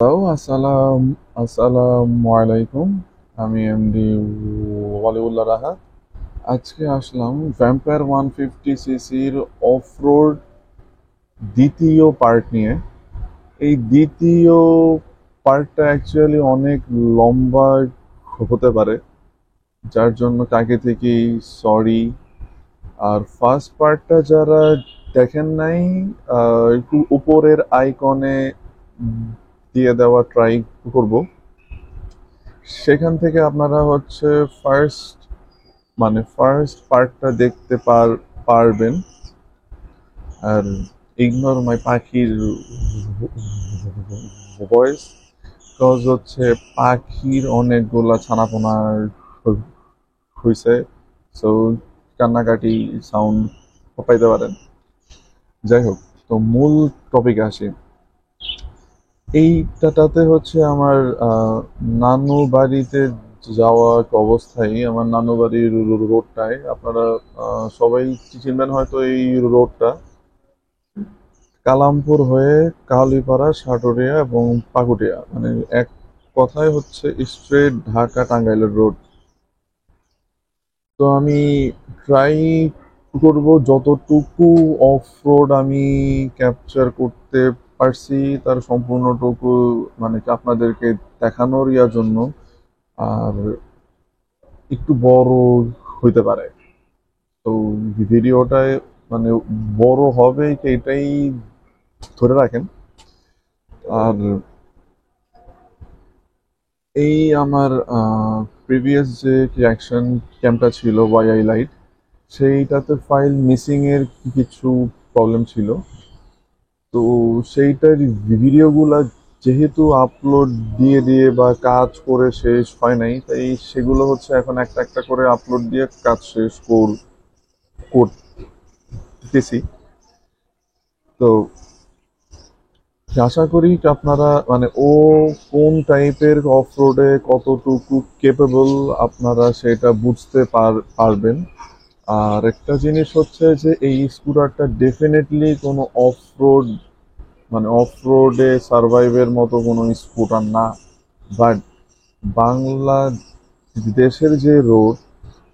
Hello, আসসালামু আলাইকুম। আমি এমডি ওয়ালিউল্লাহ রাহা। আজকে আসলাম ভ্যাম্পায়ার 150 সিসির অফরোড দ্বিতীয় পার্ট নিয়ে। এই দ্বিতীয় পার্টটা অ্যাকচুয়ালি অনেক লম্বা হতে পারে, যার জন্য আগে থেকেই সরি। আর ফার্স্ট পার্টটা যারা দেখেন নাই, একটু উপরের আইকনে দিয়ে দেওয়া ট্রাই করব। সেখান থেকে আপনারা হচ্ছে ফার্স্ট ফার্স্ট পার্টটা দেখতে পারবেন। আর ইগনোর মাই পাখির ভয়েস, কজ হচ্ছে পাখির অনেকগুলা ছানাপোনা হইছে, সো কান্নাকাটি সাউন্ড পাইতে পারেন। যাই হোক, তো মূল টপিকে আসি। এইটাতে হচ্ছে আমার নানু বাড়িতে যাওয়া অবস্থায়, আমার নানু বাড়ির রোডটায় আপনারা সবাই চিনবেন হয়তো এই রোডটা, কালামপুর হয়ে কালীপাড়া, সাটুরিয়া এবং পাকুটিয়া, মানে এক কথায় হচ্ছে স্ট্রেট ঢাকা টাঙ্গাইলের রোড। তো আমি ট্রাই করব যতটুকু অফ রোড আমি ক্যাপচার করতে পারছি তার সম্পূর্ণটুকু, মানে কি আপনাদেরকে দেখানোর জন্য। আর একটু বড় হইতে পারে, তো ভিডিওটায় মানে বড় হবে এটাই ধরে রাখেন। আর এই আমার প্রিভিয়াস যে রিয়াকশন ক্যামটা ছিল ওয়াইআই লাইট, সেইটাতে ফাইল মিসিং এর কিছু প্রবলেম ছিল। তো সেইটার ভিডিওগুলা যেহেতু আপলোড দিয়ে দিয়ে বা কাজ করে শেষ হয় নাই, তাই সেগুলো হচ্ছে এখন একটা একটা করে আপলোড দিয়ে কাজ শেষ করতেছি। তো আশা করি আপনারা মানে ও কোন টাইপের অফ রোডে কতটুকু কেপেবল আপনারা সেটা বুঝতে পারবেন। আর একটা জিনিস হচ্ছে যে এই স্কুটারটা ডেফিনেটলি কোনো অফ রোড মানে অফ রোডে সার্ভাইভের মতো কোনো স্কুটার না। বাট বাংলাদেশের যে রোড,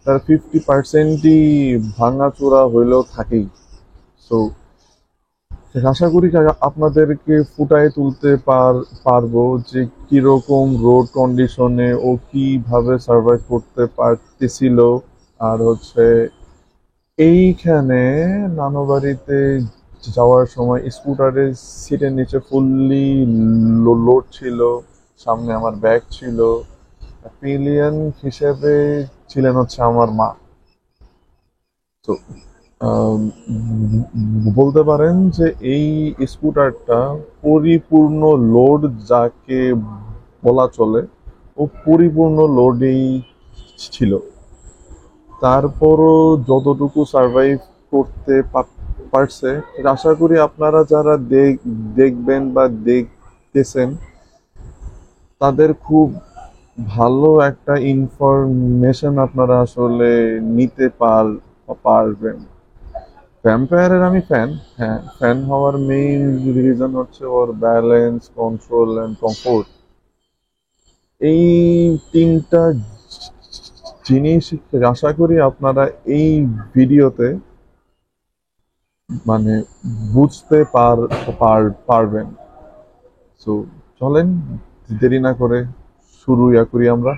তার 50%ই ভাঙাচোরা হইলেও থাকেই। সো আশা করি আপনাদেরকে ফুটায় তুলতে পারবো যে কিরকম রোড কন্ডিশনে ও কিভাবে সার্ভাইভ করতে পারতেছিল। আর হচ্ছে এইখানে নানুবাড়িতে যাওয়ার সময় স্কুটারের সিটের নিচে ফুললি লোড ছিল, সামনে আমার ব্যাগ ছিল, পিলিয়ন হিসেবে ছিলেন হচ্ছে আমার মা। তো আম, বলতে পারেন যে এই স্কুটারটা পরিপূর্ণ লোড যাকে বলা চলে, ও পরিপূর্ণ লোডেই ছিল। তারপরও যতটুকু সার্ভাইভ করতে পারছে, আশা করি আপনারা যারা দেখবেন বা দেখতেছেন তাদের খুব ভালো একটা ইনফরমেশন আপনারা আসলে নিতে পারবেন। ভ্যাম্পায়ারের আমি ফ্যান। হ্যাঁ, ফ্যান হওয়ার মেইন রিজন হচ্ছে ওর ব্যালেন্স, কন্ট্রোল অ্যান্ড কমফোর্ট। এই তিনটা জিনিস আশা করি আপনারা এই ভিডিওতে মানে বুঝতে পারবেন। সো চলেন দেরি না করে শুরু করি আমরা।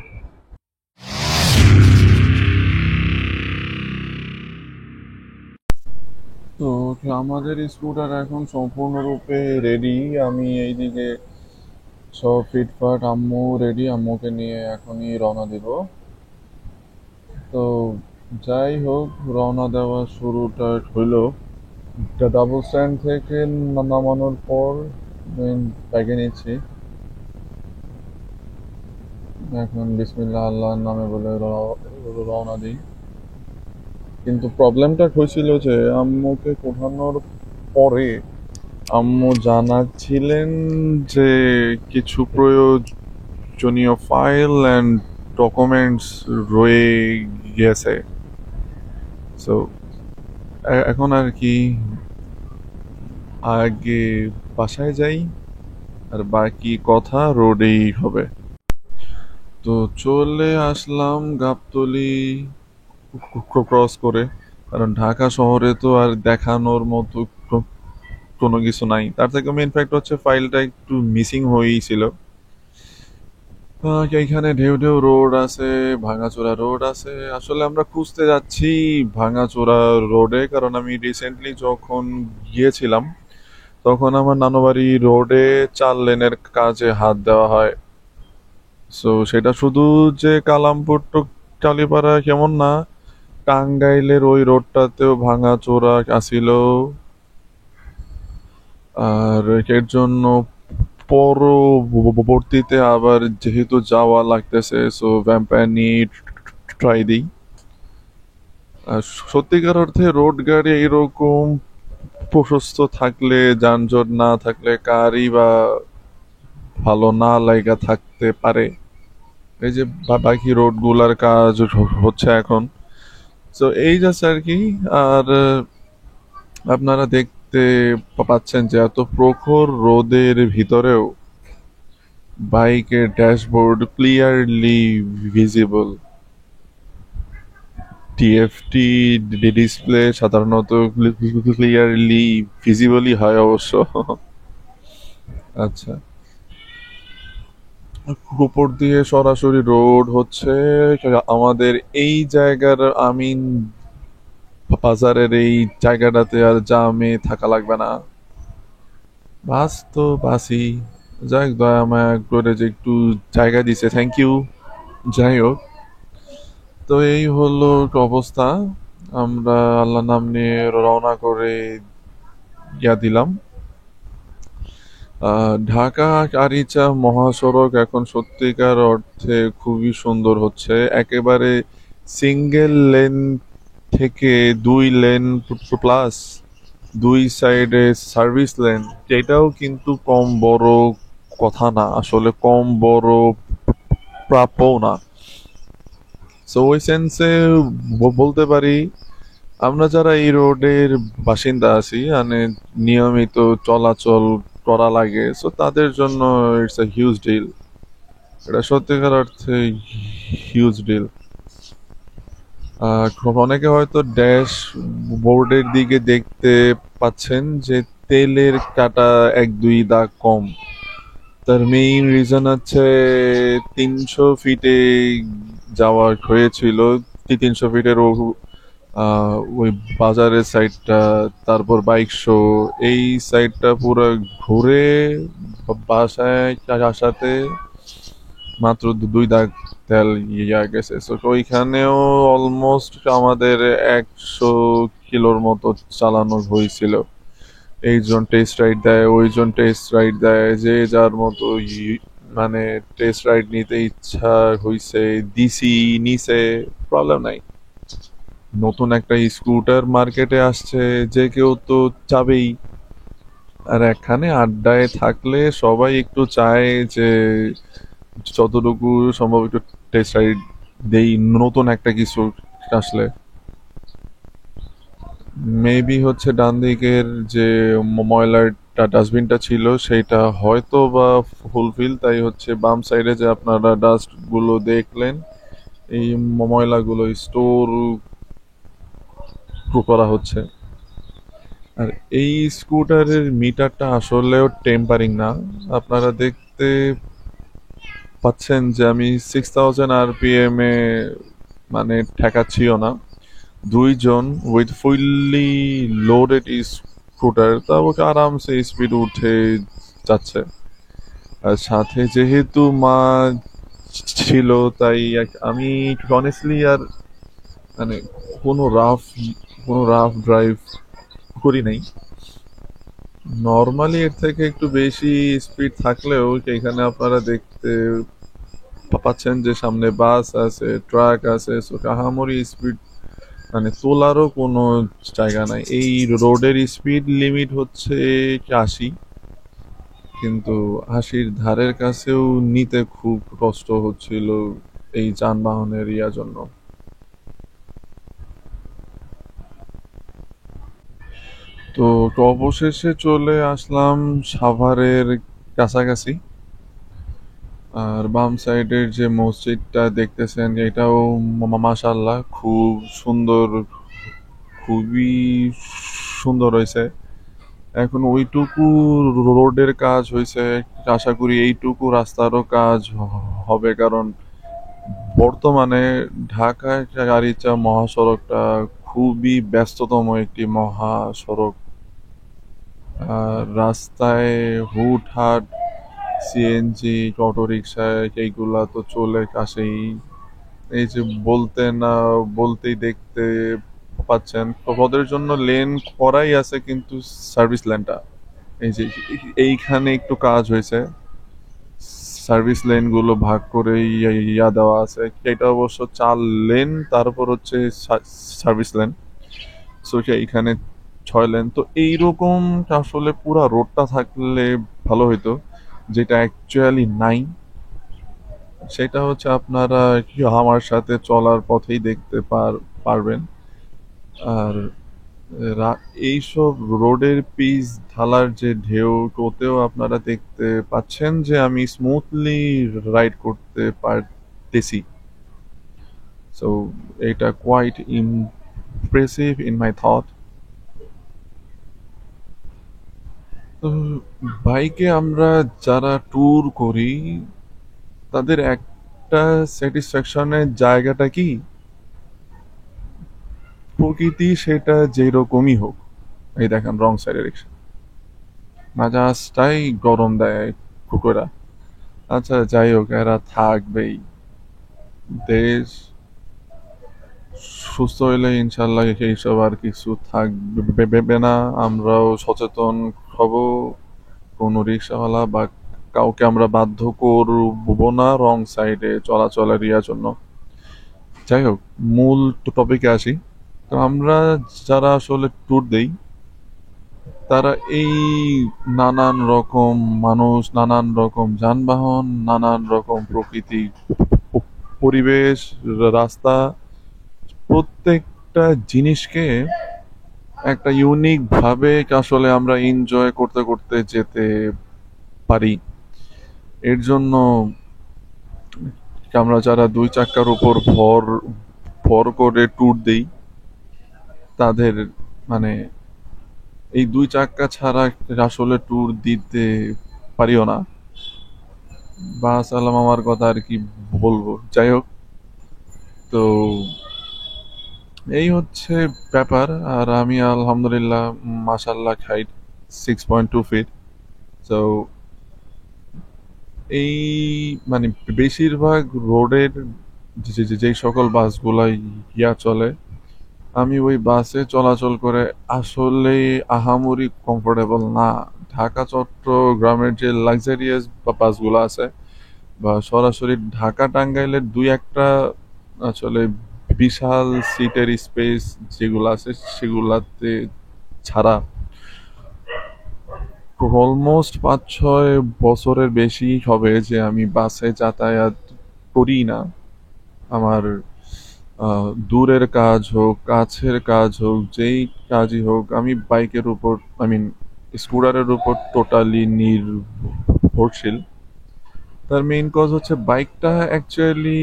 তো আমাদের স্কুটার এখন সম্পূর্ণরূপে রেডি। আমি এইদিকে সব ফিটফাট, আম্মু রেডি, আম্মুকে নিয়ে এখনই রওনা দিব। তো যাই হোক, রওনা দেওয়া শুরুটা হইলো ডাবল স্ট্যান্ড থেকে নামানোর পর ব্যাগে নিচ্ছি। এখন বিসমিল্লাহ আল্লাহর নামে বলে রওনা দিই। কিন্তু প্রবলেমটা হয়েছিল যে আম্মুকে ওঠানোর পরে আম্মু জানাচ্ছিলেন যে কিছু প্রয়োজনীয় ফাইল অ্যান্ড ডকুমেন্টস রয়ে গেছে। সো এখন আর কি, আগে বাসায় যাই, আর বাকি কথা রোডেই হবে। তো চলে আসলাম গাবতলী ক্রস করে, কারণ ঢাকা শহরে তো আর দেখানোর মতো কোনো কিছু নাই। তার থেকে মেইন ফ্যাক্ট হচ্ছে ফাইলটা একটু মিসিং হয়েই ছিল। এইখানে ঢেউ ঢেউ রোড আছে, ভাঙাচোরা রোড আছে। আসলে আমরা খুঁজতে যাচ্ছি ভাঙাচোরা রোডে, কারণ আমি রিসেন্টলি যখন গিয়েছিলাম তখন আমার নানুবাড়ি রোডে 4 লেনের কাজে হাত দেওয়া হয়। সো সেটা শুধু যে কালামপুর টু কালীপাড়া কেমন না, টাঙ্গাইলের ওই রোডটাতেও ভাঙাচোরা আসিল। আর এর জন্য পরবর্তীতে আবার যেহেতু যাওয়া লাগতেছে, সো ভ্যাম্পায়ার নিয়ে ট্রাই দিই। আর সত্যিকার অর্থে রোড গাড়ি এরকম প্রশস্ত থাকলে, যানজট না থাকলে কারই বা ভালো না লাগা থাকতে পারে। এই যে বাকি রোড গুলার কাজ হচ্ছে এখন, তো এই যাচ্ছে আর কি। আর আপনারা দেখতে পাচ্ছেন যে এত প্রখর রোদের ভিতরেও বাইকের dashboard clearly visible. TFT display সাধারণত ক্লিয়ারলি ভিজিবলই হয় অবশ্য। আচ্ছা, উপর দিয়ে সরাসরি রোড হচ্ছে আমাদের এই জায়গার আমিন বাজারের এই জায়গাটাতে, আর জামে থাকা লাগবে না। বাস তো বাসই, যাক দয়া মায়া করে যে একটু জায়গা দিছে, থ্যাংক ইউ। যাই হোক, তো এই হলো অবস্থা। আমরা আল্লাহ নাম নিয়ে রওনা করে দিলাম। ঢাকা আরিচা মহাসড়ক এখন সত্যিকার অর্থে খুবই সুন্দর হচ্ছে। একেবারে সিঙ্গেল লেন থেকে 2 লেন প্লাস, 2 সাইডে সার্ভিস লেন। এটাও কিন্তু কম বড় কথা না, আসলে কম বড় প্রাপ্যও না। সো ওই সেন্সে বলতে পারি আমরা যারা এই রোডের বাসিন্দা আছি, মানে নিয়মিত চলাচল করা লাগে, সো তাদের জন্য ইটস এ হিউজ ডিল। এটা সত্যিকার অর্থে হিউজ ডিল। অনেকে হয়তো ড্যাশ বোর্ডের দিকে দেখতে পাচ্ছেন যে তেলের কাটা 1-2 দাগ কম। তার মেইন রিজন হচ্ছে 300 ফিটে যাওয়া হয়েছিল। 300 ফিটের ওই বাজারের সাইডটা, তারপর বাইক শো, এই সাইডটা পুরো ঘুরে বাসায় আসাতে মাত্র 2 দাগ তেল ইয়া গেছে। তো ওইখানেও অলমোস্ট আমাদের 100 কিলোর মতো চালানো হয়েছিল। এইজন টেস্ট রাইড দেয়, ওইজন টেস্ট রাইড দেয়, যে যার মতো মানে টেস্ট রাইড নিতে ইচ্ছা হইছে দিছি, নিছে, প্রবলেম নাই। নতুন একটা স্কুটার মার্কেটে আসছে, যে কেউ তো চাবেই। আর একখানে আড্ডায় থাকলে সবাই একটু চায় যে যতটুকু সম্ভব একটু টেস্ট রাইড দেই নতুন একটা কিছু আসলে। মেবি হচ্ছে ডান দিকের যে ময়লার ডাস্টবিনটা ছিল সেইটা হয়তো বা ফুলফিল, তাই হচ্ছে বাম সাইডে যে আপনারা ডাস্ট গুলো দেখলেন, এই ময়লাগুলো স্টোর করা হচ্ছে। আর এই স্কুটারের মিটারটা আসলেও টেম্পারিং না। আপনারা দেখতে পাচ্ছেন যে আমি 6000 RPM এ মানে ঠেকাচ্ছিও না। 2 জন উইথ ফুললি লোডেড স্কুটার, তা ওকে আরামসে স্পিড উঠে যাচ্ছে। আর সাথে যেহেতু মা ছিল, তাই আমি অনেস্টলি আর মানে কোনো রাফ কোনো রাফ ড্রাইভ করি নাই। নর্মালি এর থেকে একটু বেশি স্পিড থাকলেও এখানে আপনারা দেখতে পাচ্ছেন যে সামনে বাস আছে, ট্রাক আছে, সো আহামরি স্পিড মানে তোলারও কোনো জায়গা নাই। এই রোডের স্পিড লিমিট হচ্ছে 80, কিন্তু 80-র ধারের কাছেও নিতে খুব কষ্ট হচ্ছিল এই যানবাহনের জন্য। তো অবশেষে চলে আসলাম সাভারের কাছাকাছি। আর বাম সাইডের যে মসজিদটা দেখতেছেন এটাও মাশাআল্লাহ খুব সুন্দর, খুবই সুন্দর হয়েছে। এখন ওইটুকু রোডের কাজ হয়েছে, আশা করি এইটুকু রাস্তারও কাজ হবে, কারণ বর্তমানে ঢাকায় গাড়িচা মহাসড়কটা খুবই ব্যস্ততম একটি মহাসড়ক। আর রাস্তায় হুটহাট সিএনজি, অটোরিকশায় এইগুলা তো চলে আসেই। এই যে বলতে না বলতেই দেখতে পাচ্ছেন ওদের জন্য লেন করাই আছে, কিন্তু সার্ভিস লেনটা এই যে এইখানে একটু কাজ হয়েছে, সার্ভিস লেন গুলো ভাগ করে দেওয়া আছে। এটা অবশ্য 4 লেন, তারপর হচ্ছে সার্ভিস লেন। সো এইখানে 6 লেন। তো এইরকম আসলে পুরা রোডটা থাকলে ভালো হইতো, যেটা অ্যাকচুয়ালি নাই। সেটা হচ্ছে আপনারা কি আমার সাথে চলার পথেই দেখতে পারবেন। আর রা- এইসব রোডের পিচ ঢালার যে ঢেউ, ওতেও আপনারা দেখতে পাচ্ছেন যে আমি স্মুথলি রাইড করতে পারতেছি। সো এটা quite impressive in my thought. তো বাইকে আমরা যারা ট্যুর করি তাদের একটা স্যাটিসফ্যাকশনের জায়গাটা কি, প্রকৃতি সেটা যেরকমই হোক। এই দেখেন রং সাইডে রিক্সা, মেজাজটাই গরম দেয় কুকুরা। আচ্ছা যাই হোক, এরা থাকবেই। দেশ সুস্থ হইলে ইনশাল্লাহ এইসব আর কিছু থাকবে না। আমরাও সচেতন হব। কোনো রিক্সাওয়ালা বা কাউকে আমরা বাধ্য করব না রং সাইডে চলাচলের জন্য। যাই হোক, মূল টপিকে আসি। তো আমরা যারা আসলে ট্যুর দেই তারা এই নানান রকম মানুষ, নানান রকম যানবাহন, নানান রকম প্রকৃতি, পরিবেশ, রাস্তা, প্রত্যেকটা জিনিসকে একটা ইউনিক ভাবে আসলে আমরা এনজয় করতে করতে যেতে পারি। এর জন্য আমরা যারা 2 চাকার উপর ভর ভর করে ট্যুর দেই তাদের মানে এই 2 চাকা ছাড়া আসলে ট্যুর দিতে পারিও না। বা সালাম, আমার কথা আর কি বলবো। যাই হোক, তো এই হচ্ছে ব্যাপার। আর আমি আলহামদুলিল্লাহ মাশাল্লাহ হাইট 6.2 ফিট। তো এই মানে বেশিরভাগ রোডের যেই সকল বাসগুলা চলে, আমি ওই বাসে চলাচল করে আসলে আহামরি কমফোর্টেবল না। ঢাকা চট্টগ্রামের যে লাক্সারিয়াস বাসগুলো আছে বা সরাসরি ঢাকা টাঙ্গাইলের 2-1টা আসলে বিশাল সিটের স্পেস যেগুলো আছে সেগুলাতে ছাড়া অলমোস্ট 5-6 বছরের বেশি হবে যে আমি বাসে যাতায়াত করি না। আমার দূরের কাজ হোক, কাছের কাজ হোক, যেই কাজই হোক, আমি বাইকের উপর, আই মিন স্কুটারের উপর টোটালি নির্ভরশীল। তার মেইন কজ হচ্ছে বাইকটা অ্যাকচুয়ালি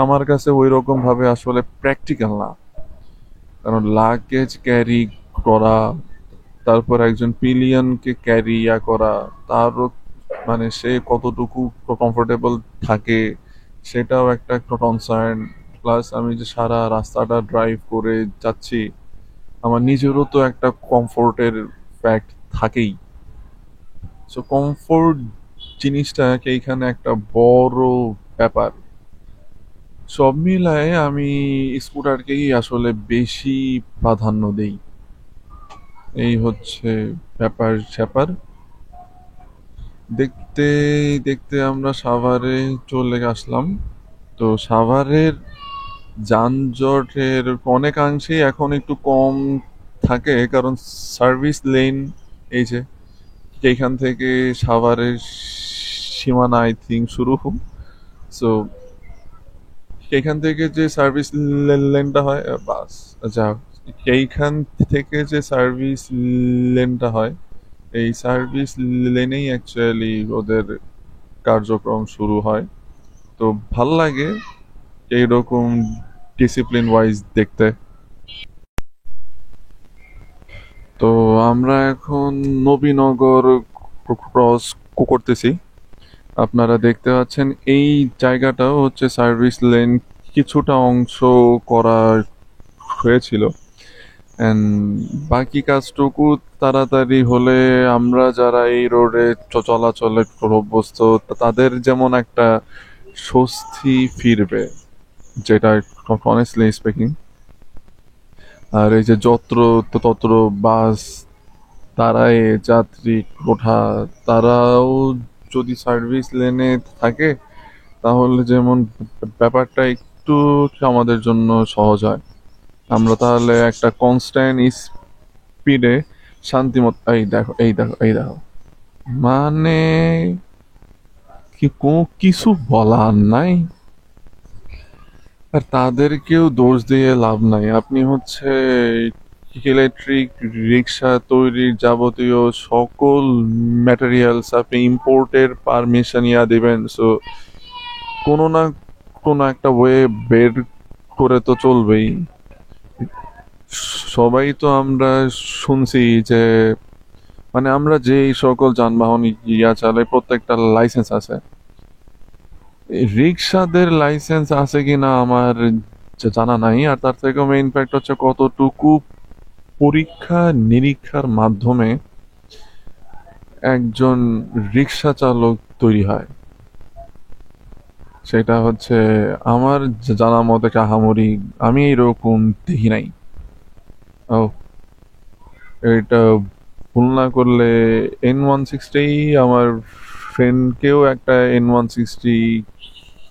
আমার কাছে ওই রকম ভাবে আসলে প্র্যাকটিক্যাল না। কারণ লাগেজ ক্যারি করা, তারপর একজন পিলিয়নকে ক্যারি করা, তারও মানে সে কতটুকু কমফোর্টেবল থাকে সেটাও একটা কনসার্ন। প্লাস আমি যে সারা রাস্তাটা ড্রাইভ করে যাচ্ছি, আমার নিজেরও তো একটা কমফোর্টের ফ্যাক্ট থাকেই। সো কমফোর্ট জিনিসটা এইখানে একটা বড় ব্যাপার। সব মিলায়ে আমি স্কুটারকেই আসলে বেশি প্রাধান্য দেই। এই হচ্ছে ব্যাপার স্যাপার। দেখতে দেখতে আমরা সাভারে চলে আসলাম। তো সাভারের যানজটের অনেকাংশেই এখন একটু কম থাকে, কারণ সার্ভিস লেন এই যে এইখান থেকে সাভারের সীমানা আই থিঙ্ক শুরু। সো এইখান থেকে যে সার্ভিস লেনটা হয় বাস, আচ্ছা, এইখান থেকে যে সার্ভিস লেনটা হয় এই সার্ভিস লেনেই অ্যাকচুয়ালি ওদের কার্যক্রম শুরু হয়। তো ভাল লাগে এইরকম ডিসিপ্লিন ওয়াইজ দেখতে। তো আমরা এখন নবীনগর ক্রস করতেছি। আপনারা দেখতে পাচ্ছেন এই জায়গাটাও হচ্ছে সার্ভিস লেন, কিছুটা অংশ করা হয়েছিল। অ্যান্ড বাকি কাজটুকু তাড়াতাড়ি হলে আমরা যারা এই রোডে চলাচলে অভ্যস্ত তাদের যেমন একটা স্বস্তি ফিরবে, যেটা অনেস্টলি স্পিকিং। আর এই যে যত্র তত্র বাস তারায় যাত্রী ওঠা, তারাও যদি সার্ভিস লেনে থাকে তাহলে যেমন ব্যাপারটা একটু আমাদের জন্য সহজ হয়। আমরা তাহলে একটা কনস্ট্যান্ট স্পিডে শান্তিমত, এই দেখো এই দেখো এই দেখো, মানে কি কোনো কিছু বলার নাই। আর তাদেরকেও দোষ দিয়ে লাভ নাই। আপনি হচ্ছে ইলেকট্রিক রিক্সা তৈরির যাবতীয় সকল ম্যাটেরিয়ালস আপনি ইম্পোর্টের পারমিশন ইয়া দিবেন, সো কোনো না কোনো একটা ওয়ে বের করে তো চলবেই। সবাই তো আমরা শুনছি যে মানে আমরা যে এই সকল যানবাহন ইয়া চালাই প্রত্যেকটা লাইসেন্স আছে। এই রিক্সাদের লাইসেন্স আছে কিনা আমার জানা নাই। আর তার থেকেও মেইন ফ্যাক্ট হচ্ছে কতটুকু পরীক্ষা নিরীক্ষার মাধ্যমে একজন রিক্সা চালক তৈরি হয়, সেটা হচ্ছে আমার জানা মতে আহামরি আমি এরকম দেখি নাই। ও, এটা ভুল না করলে N160 আমার ফ্রেন্ডকেও একটা N160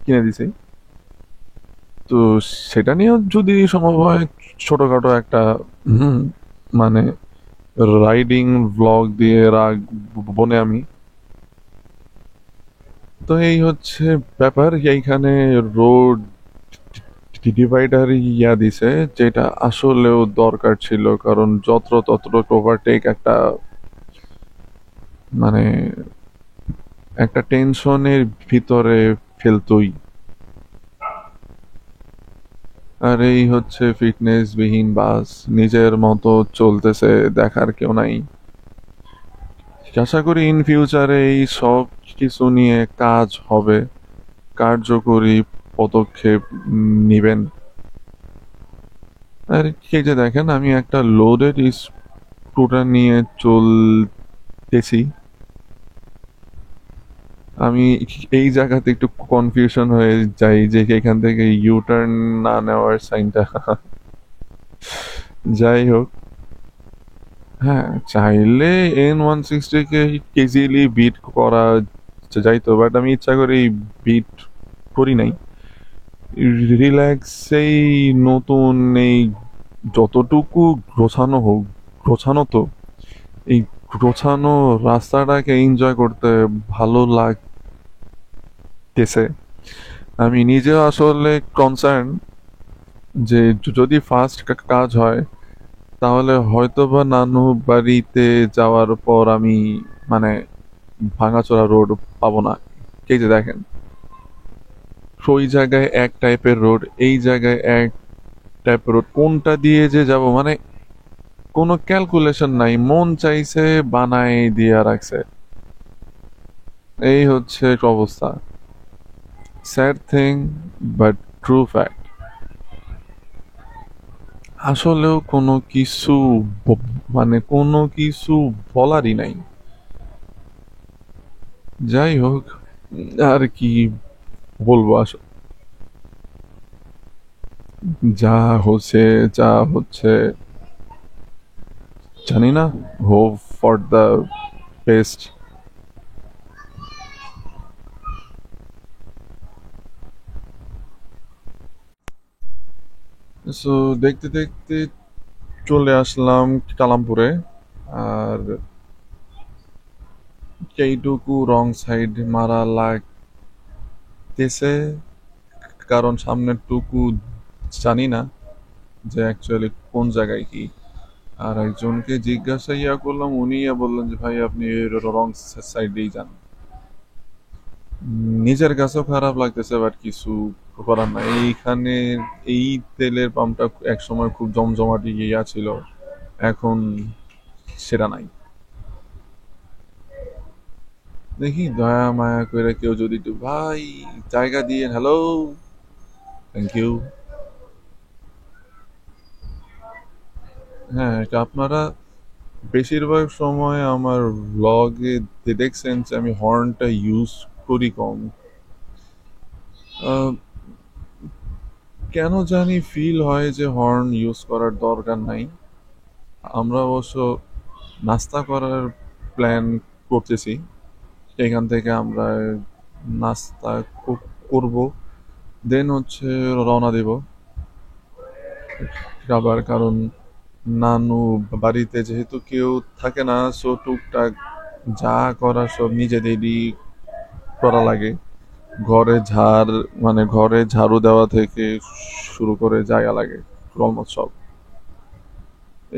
কিনে দিছে। তো সেটা নিয়েও যদি সম্ভব হয় ছোটখাটো একটা হুম, মানে রাইডিং ব্লগ দিয়ে বনে আমি। তো এই হচ্ছে ব্যাপার। এইখানে রোড ডিভাইডার ইয়া দিছে, যেটা আসলেও দরকার ছিল, কারণ যত্র ওভারটেক একটা মানে একটা টেনশনের ভিতরে ফেলতোই। আর এই হচ্ছে ফিটনেস বিহীন বাস, নিজের মতো চলতেছে, দেখার কেউ নাই। আশা করি ইন ফিউচারে এই সব কিছু নিয়ে কাজ হবে, কার্যকরী পদক্ষেপ নিবেন। আর এই যে দেখেন আমি একটা লোডেড স্কুটার নিয়ে চলতেছি। আমি এই জায়গাতে একটু কনফিউশন হয়ে যাই যে এখান থেকে ইউ টার্ন না নেওয়ার সাইনটা। যাই হোক, হ্যাঁ চাইলে N160 কে ইজিলি বিট করা যাইতো, বাট আমি ইচ্ছা করে বিট করি নাই। রিল্যাক্সেই নতুন এই যতটুকু গোছানো হোক, গোছানো তো এই গোছানো রাস্তাটাকে এনজয় করতে ভালো লাগতেছে। আমি নিজেও আসলে কনসার্ন যে যদি ফার্স্ট কাজ হয় তাহলে হয়তোবা নানু বাড়িতে যাওয়ার পর আমি মানে ভাঙাচোরা রোড পাবো না। এই যে দেখেন, ওই জায়গায় এক টাইপের রোড, এই জায়গায় এক টাইপের রোড, কোনটা দিয়ে যে যাব মানে কোনো ক্যালকুলেশন নাই, মন চাইছে বানায় দিয়ে রাখছে। এই হচ্ছে অবস্থা। Sad thing but true fact. আসলেও কোনো কিছু মানে কোনো কিছু বলারই নাই। যাই হোক, আর কি বলবো আসলে, যা হচ্ছে যা হচ্ছে জানি না। Hope for the best. So দেখতে দেখতে চলে আসলাম কালামপুরে। আর এইটুকু রং সাইড মারা লাগতেছে, কারণ সামনের টুকু জানি না যে অ্যাকচুয়ালি কোন জায়গায় কি। আর একজনকে জিজ্ঞাসা করলাম, উনি বললেন যে ভাই আপনি রং সাইডেই যান। নিজের কাছেও খারাপ লাগতেছে, বাট কিছু করার নাই। এইখানে এই তেলের পাম্পটা এক সময় খুব জমজমাটি ইয়া ছিল, এখন সেটা নাই। দেখি দয়া মায়া করে কেউ যদি একটু ভাই জায়গা দিয়ে, হ্যালো, থ্যাংক ইউ। হ্যাঁ, এটা আপনারা বেশিরভাগ সময় আমার ব্লগে দেখছেন যে আমি হর্নটা ইউজ করি কম। আহ, কেন জানি ফিল হয় যে হর্ন ইউজ করার দরকার নাই। আমরা অবশ্য নাস্তা করার প্ল্যান করতেছি, এখান থেকে আমরা নাস্তা করব, দেন হচ্ছে রওনা দেব আবার। কারণ নানু বাড়িতে যেহেতু কেউ থাকে না, সো টুকটাক যা করা সব নিজেদেরই করা লাগে। ঘরে ঘরে ঝাড়ু দেওয়া থেকে শুরু করে জায়গা লাগে অলমোস্ট সব।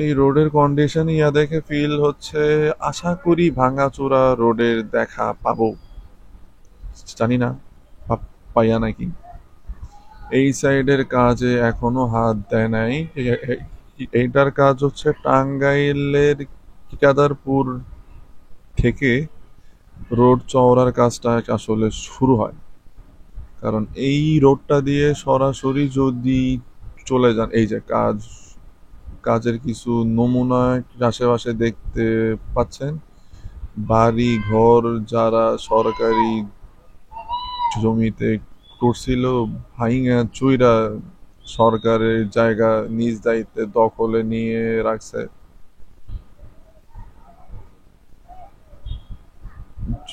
এই রোডের কন্ডিশন ইয়া দেখে ফিল হচ্ছে আশা করি ভাঙাচোরা রোডের দেখা পাবো, জানি না পাইয়া নাকি। এই সাইডের কাজে এখনো হাত দেয় নাই। এইটার কাজ হচ্ছে টাঙ্গাইলের কেদারপুর থেকে রোড চওড়ার কাজটা আসলে শুরু হয়। কারণ এই রোডটা দিয়ে সরাসরি যদি চলে যান, এই যে কাজের কিছু নমুনা আশেপাশে দেখতে পাচ্ছেন। বাড়ি ঘর যারা সরকারি জমিতে করছিল, ভাইঙা চুইরা সরকারের জায়গা নিজ দায়িত্বে দখলে নিয়ে রাখছে।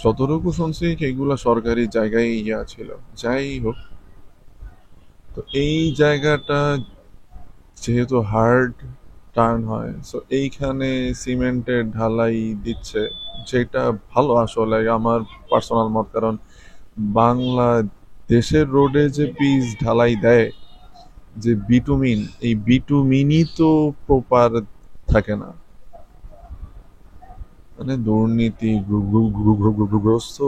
যতটুকু শুনছি এগুলা সরকারি জায়গায় ইয়া ছিল। যাই হোক, তো এই জায়গাটা যেহেতু হার্ড টার্ন হয়, সো এইখানে সিমেন্টের ঢালাই দিচ্ছে, যেটা ভালো আসলে আমার পার্সোনাল মত। কারণ বাংলাদেশের রোডে যে পিচ ঢালাই দেয়, যে বিটুমিন, এই বিটুমিনই তো প্রপার থাকে না। মানে দুর্নীতি গ্রস্ত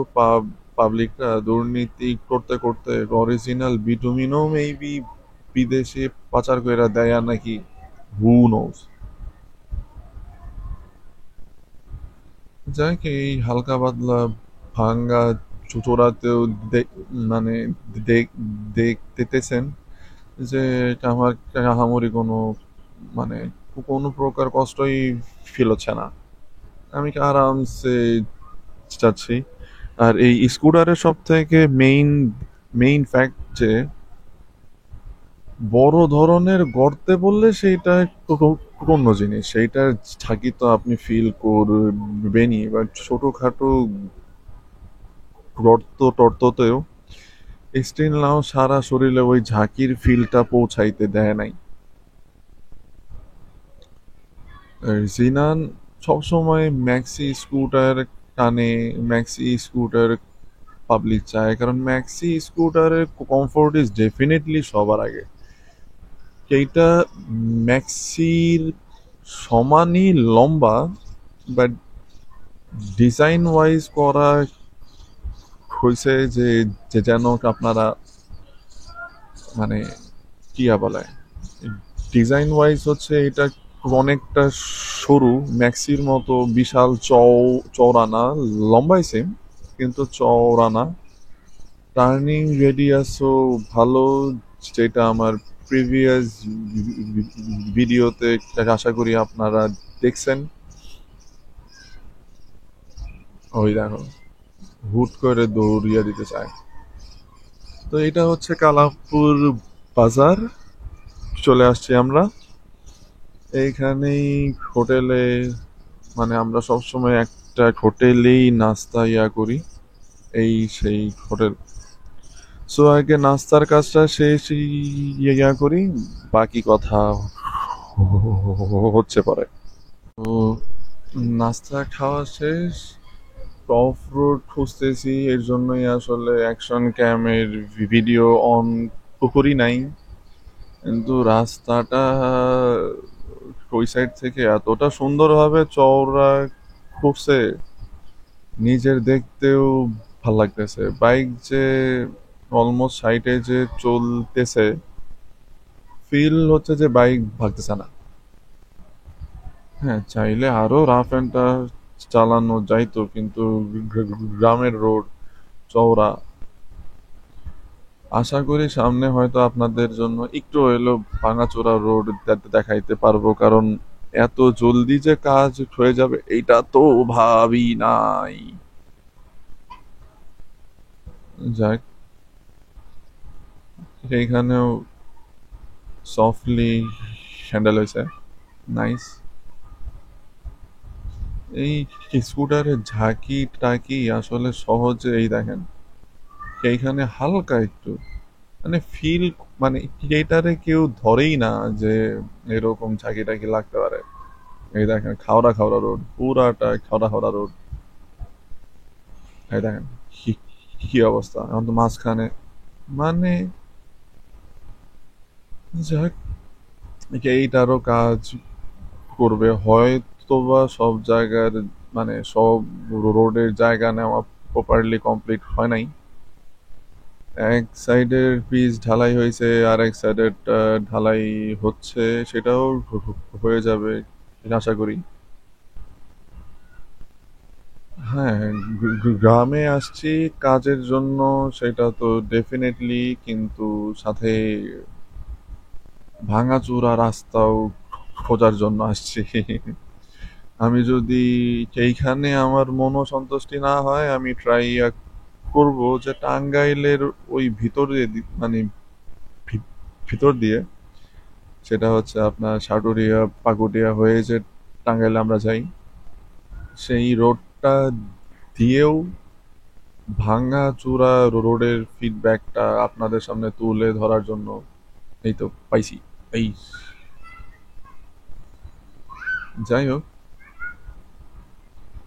পাবলিকরা দুর্নীতি করতে করতে অরিজিনাল বিটুমিনও মেবি বিদেশে পাচার করে দেয় আর নাকি, হু নোস। যাক, এই হালকা পাতলা ভাঙ্গা চোরাতেও মানে দেখতেছেন যে এটা আমার আহামরি কোনো মানে কোনো প্রকার কষ্টই ফিল হচ্ছে না। আমি আরামসে যাচ্ছি। আর এই স্কুটারের সব থেকে মেইন ফ্যাক্ট যে বড় ধরনের গর্তে পড়লে সেইটা একটু অন্য জিনিস, সেইটার ঝাঁকি তো আপনি ফিল করবেনই। এবার ছোটখাটো গর্ত টর্ততেও স্টিল নাও সারা শরীরে ওই ঝাঁকির ফিলটা পৌঁছাইতে দেয় নাই। আর জিনান সবসময় ম্যাক্সি স্কুটার টানে, ম্যাক্সি স্কুটার পাবলিক চায়, কারণ ম্যাক্সি স্কুটারের কমফোর্ট ইজ ডেফিনেটলি সবার আগে। এইটা ম্যাক্সির সমানই লম্বা, বাট ডিজাইন ওয়াইজ করা হয়েছে যে যে যেন আপনারা মানে কিয়া বলে, ডিজাইন ওয়াইজ হচ্ছে এটা অনেকটা সরু, ম্যাক্সির মতো বিশাল চওড়া না, লম্বাই সেম কিন্তু চওড়া না। টার্নিং রেডিয়াসও ভালো, যেটা আমার প্রিভিয়াস ভিডিওতে আশা করি আপনারা দেখছেন। ওই দেখো, হুট করে দৌড়িয়ে দিতে চায়। তো এটা হচ্ছে কালামপুর বাজার, চলে আসছি আমরা এইখানেই। হোটেলে মানে আমরা সবসময় একটা হোটেলেই নাস্তা করি, এই সেই হোটেল। সো আগে নাস্তার কাজটা শেষ করি, বাকি কথা হচ্ছে পরে। তো নাস্তা খাওয়া শেষ, অফ রোড খুঁজতেছি, এর জন্যই আসলে অ্যাকশন ক্যামের ভিডিও অন করি নাই। কিন্তু রাস্তাটা ওই সাইড থেকে এতটা সুন্দরভাবে চওড়া করছে, নিজের দেখতেও ভাল লাগতেছে। বাইক যে অলমোস্ট সাইডে যে চলতেছে, ফিল হচ্ছে যে বাইক ভাগতেছে না। হ্যাঁ, চাইলে আরো রাফ অ্যান্ড টাফ চালানো যাইতো, কিন্তু গ্রামের রোড চওড়া। আশা করি সামনে হয়তো আপনাদের জন্য একটু হলেও ভাঙাচোরা রোড দেখাইতে পারবো, কারণ এত জলদি যে কাজ হয়ে যাবে এইটা তো ভাবি নাই। যাক, এইখানেও সফটলি হ্যান্ডেল হয়েছে, নাইস। এই স্কুটারের ঝাঁকি টাকি আসলে সহজে, এই দেখেন এইখানে হালকা একটু মানে ফিল, মানে এটারে কেউ ধরেই না যে এরকম ঝাঁকি টাকি লাগতে পারে। এই দেখেন খাওড়া খাওড়া রোড, পুরাটা খাওড়া খাওড়া রোড। এই দেখেন কি কি অবস্থা এখন তো মাঝখানে, মানে যাক, এইটারও কাজ করবে হয়তোবা। সব জায়গার মানে সব রোডের জায়গা নেওয়া প্রপারলি কমপ্লিট হয় নাই। এক সাইডের পিচ ঢালাই হয়েছে, আর এক সাইডের ঢালাই হচ্ছে, সেটাও হয়ে যাবে আশা করি। হ্যাঁ, গ্রামে আসছি কাজের জন্য, সেটা তো ডেফিনেটলি, কিন্তু সাথে ভাঙাচোরা রাস্তাও খোঁজার জন্য আসছি। আমি যদি এইখানে আমার মনোসন্তুষ্টি না হয়, আমি ট্রাই করব যে টাঙ্গাইলের ওই ভিতর দিয়ে মানে ভি- ভিতর দিয়ে, সেটা হচ্ছে আপনার সাটুরিয়া পাকুটিয়া হয়ে যে টাঙ্গাইলে আমরা যাই, সেই রোডটা দিয়েও ভাঙাচোরা রোডের ফিডব্যাকটা আপনাদের সামনে তুলে ধরার জন্য এই তো পাইছি। এই যাই হোক,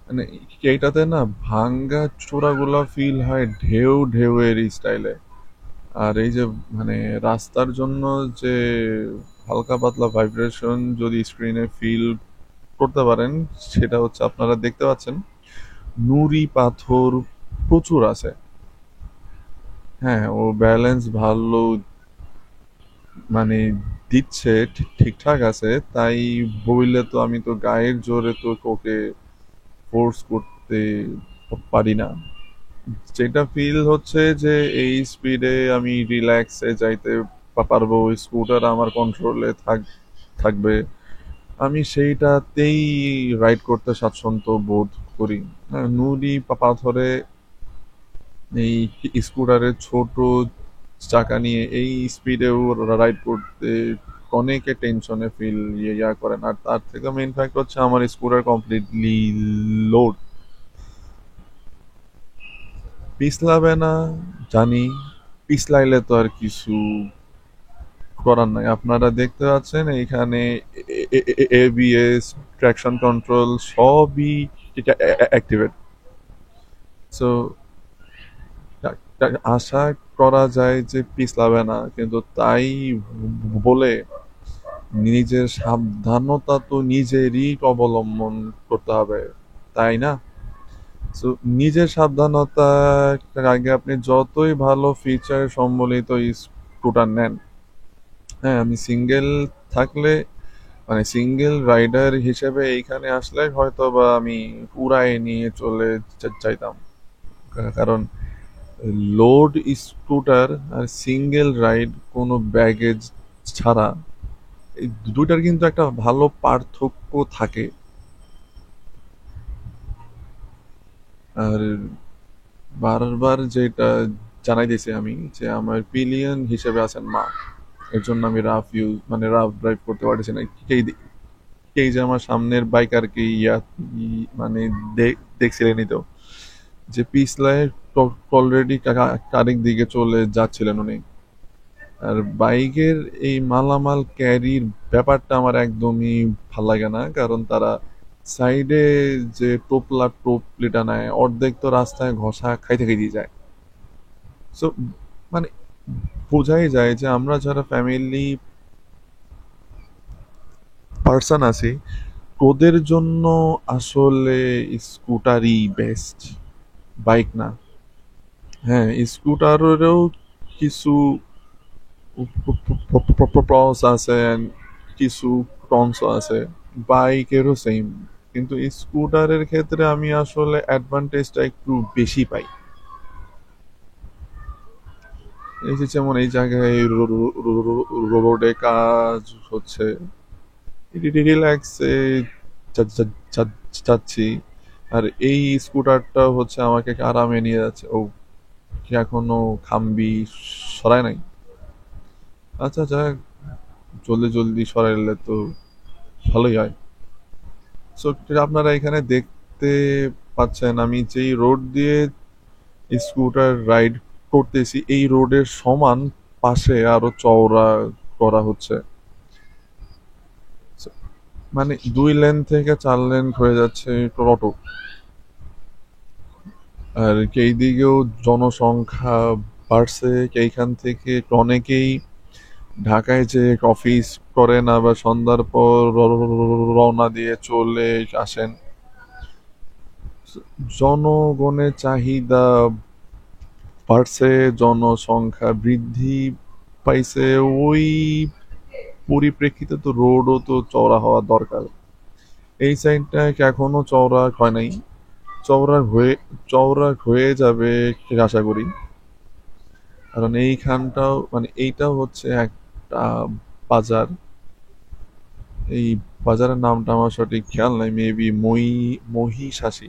মানে এইটাতে না ভাঙ্গা চূড়াগুলা ফিল হয় ঢেউ ঢেউয়ের স্টাইলে। আর এই যে মানে রাস্তার জন্য যে হালকা পাতলা ভাইব্রেশন যদি স্ক্রিনে ফিল করতে পারেন, সেটা হচ্ছে আপনারা দেখতে পাচ্ছেন নুড়ি পাথর প্রচুর আছে। হ্যাঁ, ও ব্যালেন্স ভালো মানে দিচ্ছে, ঠিকঠাক আছে, তাই বইলে তো আমি তো গায়ের জোরে তো ওকে ফোর্স করতে পারি না। যেটা ফিল হচ্ছে যে এই স্পিডে আমি রিল্যাক্সে যাইতে পারবো, স্কুটার আমার কন্ট্রোলে থাকবে, আমি সেইটাতেই রাইড করতে স্বাচ্ছন্দ্য বোধ করি। হ্যাঁ, নুড়ি পাথরে এই স্কুটারের ছোট চাকা নিয়ে এই স্পিডেও রাইড করতে অনেকে টেনশনে ফিল করেন। আর তার থেকে মেইন ফ্যাক্ট হচ্ছে আমার স্কুটার কমপ্লিটলি লোড, পিছলাবে না জানি, পিছলাইলে তো আর কিছু করার নাই। আপনারা দেখতে পাচ্ছেন এইখানে এবিএস, ট্র্যাকশন কন্ট্রোল সবই অ্যাক্টিভেট। সো আশা করা যায় যে পিছলাবে না, কিন্তু তাই বলে নিজের সাবধানতা তো নিজেরই অবলম্বন করতে হবে, তাই না? সো নিজের সাবধানতা আগে আপনি যতই ভালো ফিচার সম্বলিত স্কুটার নেন, হ্যাঁ আমি সিঙ্গেল থাকলে মানে সিঙ্গেল রাইডার হিসেবে এইখানে আসলে হয়তো বা আমি উড়ায় নিয়ে চলে চাইতাম, কারণ লোড স্কুটার আর সিঙ্গেল রাইড কোনো ব্যাগেজ ছাড়া, এই দুটার কিন্তু একটা ভালো পার্থক্য থাকে। আর বারবার যেটা জানাই দিয়েছি আমি, যে আমার পিলিয়ন হিসেবে আছেন মা, এর জন্য আমি রাফ ইউজ মানে রাফ ড্রাইভ করতে পারছি না। এই এই যে আমার সামনের বাইকারকে মানে দেখছিলেনই তো, যে পিছলায় অলরেডি আরেক দিকে চলে যাচ্ছিলেন উনি। আর বাইকের এই মালামাল ক্যারির ব্যাপারটা আমার একদমই ভাল লাগে না, কারণ তারা সাইডে যে টোপলিটা নেয়, অর্ধেক তো রাস্তায় ঘষা খাইতে খাইতে যায়। সো মানে বোঝাই যায় যে আমরা যারা ফ্যামিলি পার্সন আছি, ওদের জন্য আসলে স্কুটারই বেস্ট, বাইক না। হ্যাঁ, স্কুটারেরও কিছু প্রস আছে and কিছু কনসও আছে, বাইকেরও সেম। কিন্তু স্কুটারের ক্ষেত্রে আমি আসলে অ্যাডভান্টেজটা একটু বেশি পাই। এই যে যেমন এই জায়গায় রোডে কাজ হচ্ছে, রিল্যাক্সে যাচ্ছি, আর এই স্কুটারটা হচ্ছে আমাকে আরামে নিয়ে যাচ্ছে। ও কি এখনো খাম্বি সরায় নাই? আচ্ছা যাক, জলদি জলদি সরাইলে তো ভালোই হয়। সো আপনারা এখানে দেখতে পাচ্ছেন আমি যেই রোড দিয়ে স্কুটার রাইড করতেছি, এই রোডের সমান পাশে আরো চওড়া করা হচ্ছে। মানে 2 লেন থেকে 4 লেন হয়ে যাচ্ছে অটো। আর এই দিকেও জনসংখ্যা বাড়ছে, এইখান থেকে অনেকেই ঢাকায় যে অফিস করেন আবার সন্ধ্যার পর রওনা দিয়ে চলে আসেন। জনগণের চাহিদা বাড়ছে, জনসংখ্যা বৃদ্ধি পাইছে, ওই পরিপ্রেক্ষিতে তো রোডও তো চওড়া হওয়া দরকার। এই সাইডটা এখনো চওড়া হয় নাই, চওড়া হয়ে চওড়া হয়ে যাবে আশা করি। কারণ এইখানটাও মানে এইটাও হচ্ছে একটা বাজার। এই বাজারের নামটা আমার সঠিক খেয়াল নাই, মেবি মহিষাসী।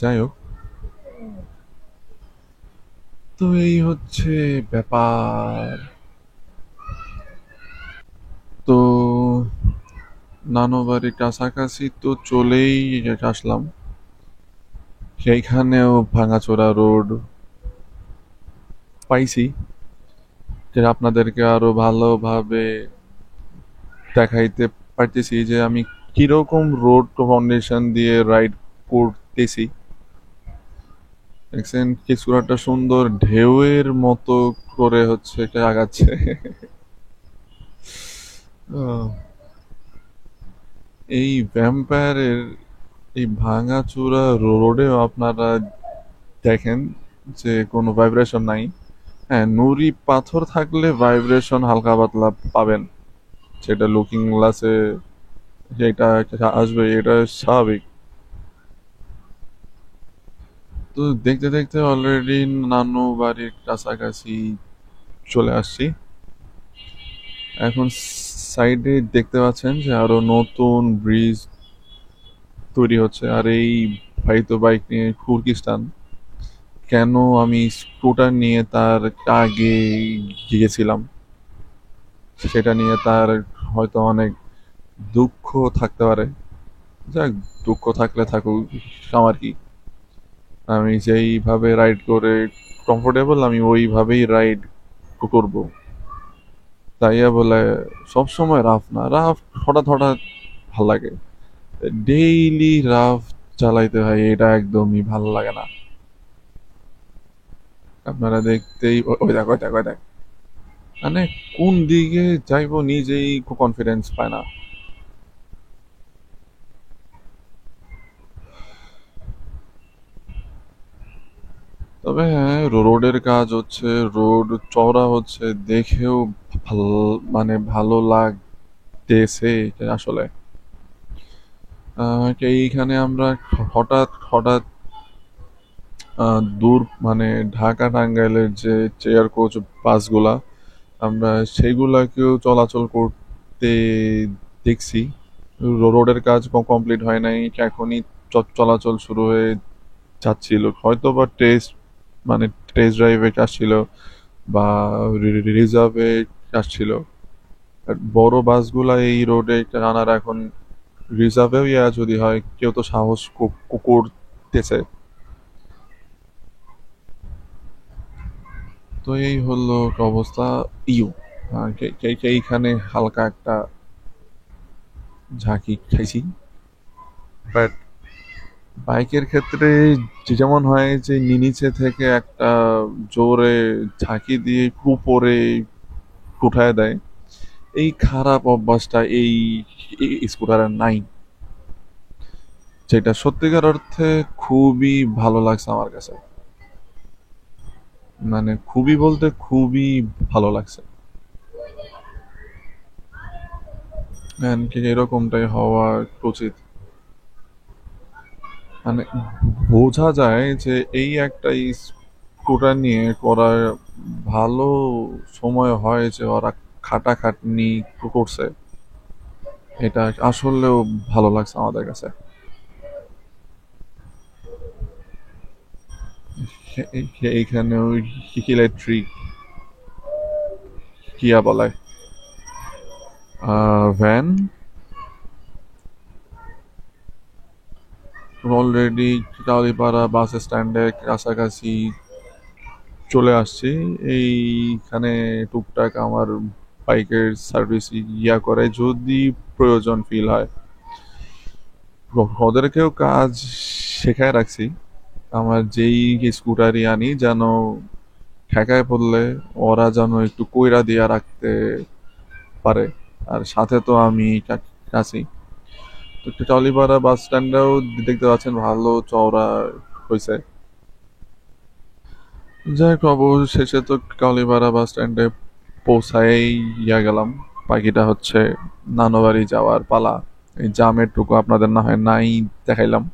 যাই হোক, তো এই হচ্ছে ব্যাপার। তো নানুবাড়ির কাছাকাছি তো চলেই আসলাম। সেইখানেও ভাঙাচোরা রোড পাইছি, যেটা আপনাদেরকে আরো ভালোভাবে দেখাইতে পারতেছি যে আমি কিরকম রোড কন্ডিশন দিয়ে রাইড করতেছি। দেখছেন কিছু একটা সুন্দর ঢেউয়ের মতো করে হচ্ছে আগাচ্ছে। আহ, এই ভ্যাম্পায়ারের এই ভাঙাচোরা রোডেও আপনারা দেখেন যে কোনো ভাইব্রেশন নাই। হ্যাঁ, নুড়ি পাথর থাকলে ভাইব্রেশন হালকা পাতলা পাবেন, সেটা লুকিং গ্লাসে যেটা আসবে, এটা স্বাভাবিক। তো দেখতে দেখতে অলরেডি নানু বাড়ির কাছাকাছি চলে আসছি। এখন সাইডে দেখতে পাচ্ছেন যে আরো নতুন ব্রিজ তৈরি হচ্ছে, আর এই ভাই তো বাইক নিয়ে কুর্কিস্তান। কেন আমি স্কুটার নিয়ে তার আগে গিয়েছিলাম সেটা নিয়ে তার হয়তো অনেক দুঃখ থাকতে পারে। যাক, দুঃখ থাকলে থাকুক, আমার কি। আমি যেইভাবে রাইড করে কমফোর্টেবল আমি ওইভাবেই রাইড করব। তাইয়া বলে সবসময় রাফ না, রাফ হঠাৎ হঠাৎ ভাল লাগে। ডেইলি রাফ চালাইতে হয় এটা একদমই ভাল লাগে না। আপনারা দেখতেই ওই দেখ ওই দেখ ওই দেখ, মানে কোন দিকে যাইবো নিজেই কনফিডেন্স পায় না। তবে হ্যাঁ, রোডের কাজ হচ্ছে, রোড চওড়া হচ্ছে, দেখেও ভাল, মানে ভালো লাগতেছে আসলে। এইখানে আমরা হঠাৎ হঠাৎ দূর মানে ঢাকা টাঙ্গাইলের যে চেয়ার কোচ বাসগুলা, আমরা সেইগুলাকেও চলাচল করতে দেখছি। রোডের কাজ কমপ্লিট হয় নাই, এখনই চলাচল শুরু হয়ে যাচ্ছিল, হয়তো বা টেস্ট মানে টেস্ট ড্রাইভে আসছিল বা রিজার্ভে আসছিল। আর বড় বাসগুলা এই রোডে আনার এখন রিজার্ভেও ইয়া যদি হয়, কেউ তো সাহস করতেছে। তো এই হলো অবস্থা। ইউ এইখানে হালকা একটা ঝাঁকি খাইছি, বাট বাইকের ক্ষেত্রে যেমন হয় যে নিচে থেকে একটা জোরে ঝাঁকি দিয়ে উপরে উঠায় দেয়, এই খারাপ অভ্যাসটা এই স্কুটারে নাই, যেটা সত্যিকার অর্থে খুবই ভালো লাগছে আমার কাছে। মানে খুবই বলতে খুবই ভালো লাগছে। And কি এরকমটাই হওয়া উচিত। মানে বোঝা যায় যে এই একটা স্কুটার নিয়ে ওরা ভালো সময় হয় যে ওরা খাটাখাটনি করছে। এটা আসলেও ভালো লাগছে আমাদের কাছে। এইখানে ওই ইলেকট্রিক কিয়া বলে ভ্যান অলরেডি কালীপাড়া বাস স্ট্যান্ডের কাছাকাছি চলে আসছি। এইখানে টুকটাক আমার বাইকের সার্ভিস করে যদি প্রয়োজন ফিল হয়। ওদেরকেও কাজ শেখায় রাখছি। আমার যেই স্কুটারই আনি যেন ঠেকায় পড়লে ওরা যেন একটু কইরা দিয়া রাখতে পারে। আর সাথে তো আমি আছি। তো টলিপাড়া বাস স্ট্যান্ডেও দেখতে পাচ্ছেন ভালো চওড়া হয়েছে। যাই হোক অবশেষে তো কালীপাড়া বাস স্ট্যান্ডে পৌঁছাই গেলাম। বাকিটা হচ্ছে নানুবাড়ি যাওয়ার পালা। এই জামের টুকু আপনাদের না হয় নাই দেখাইলাম।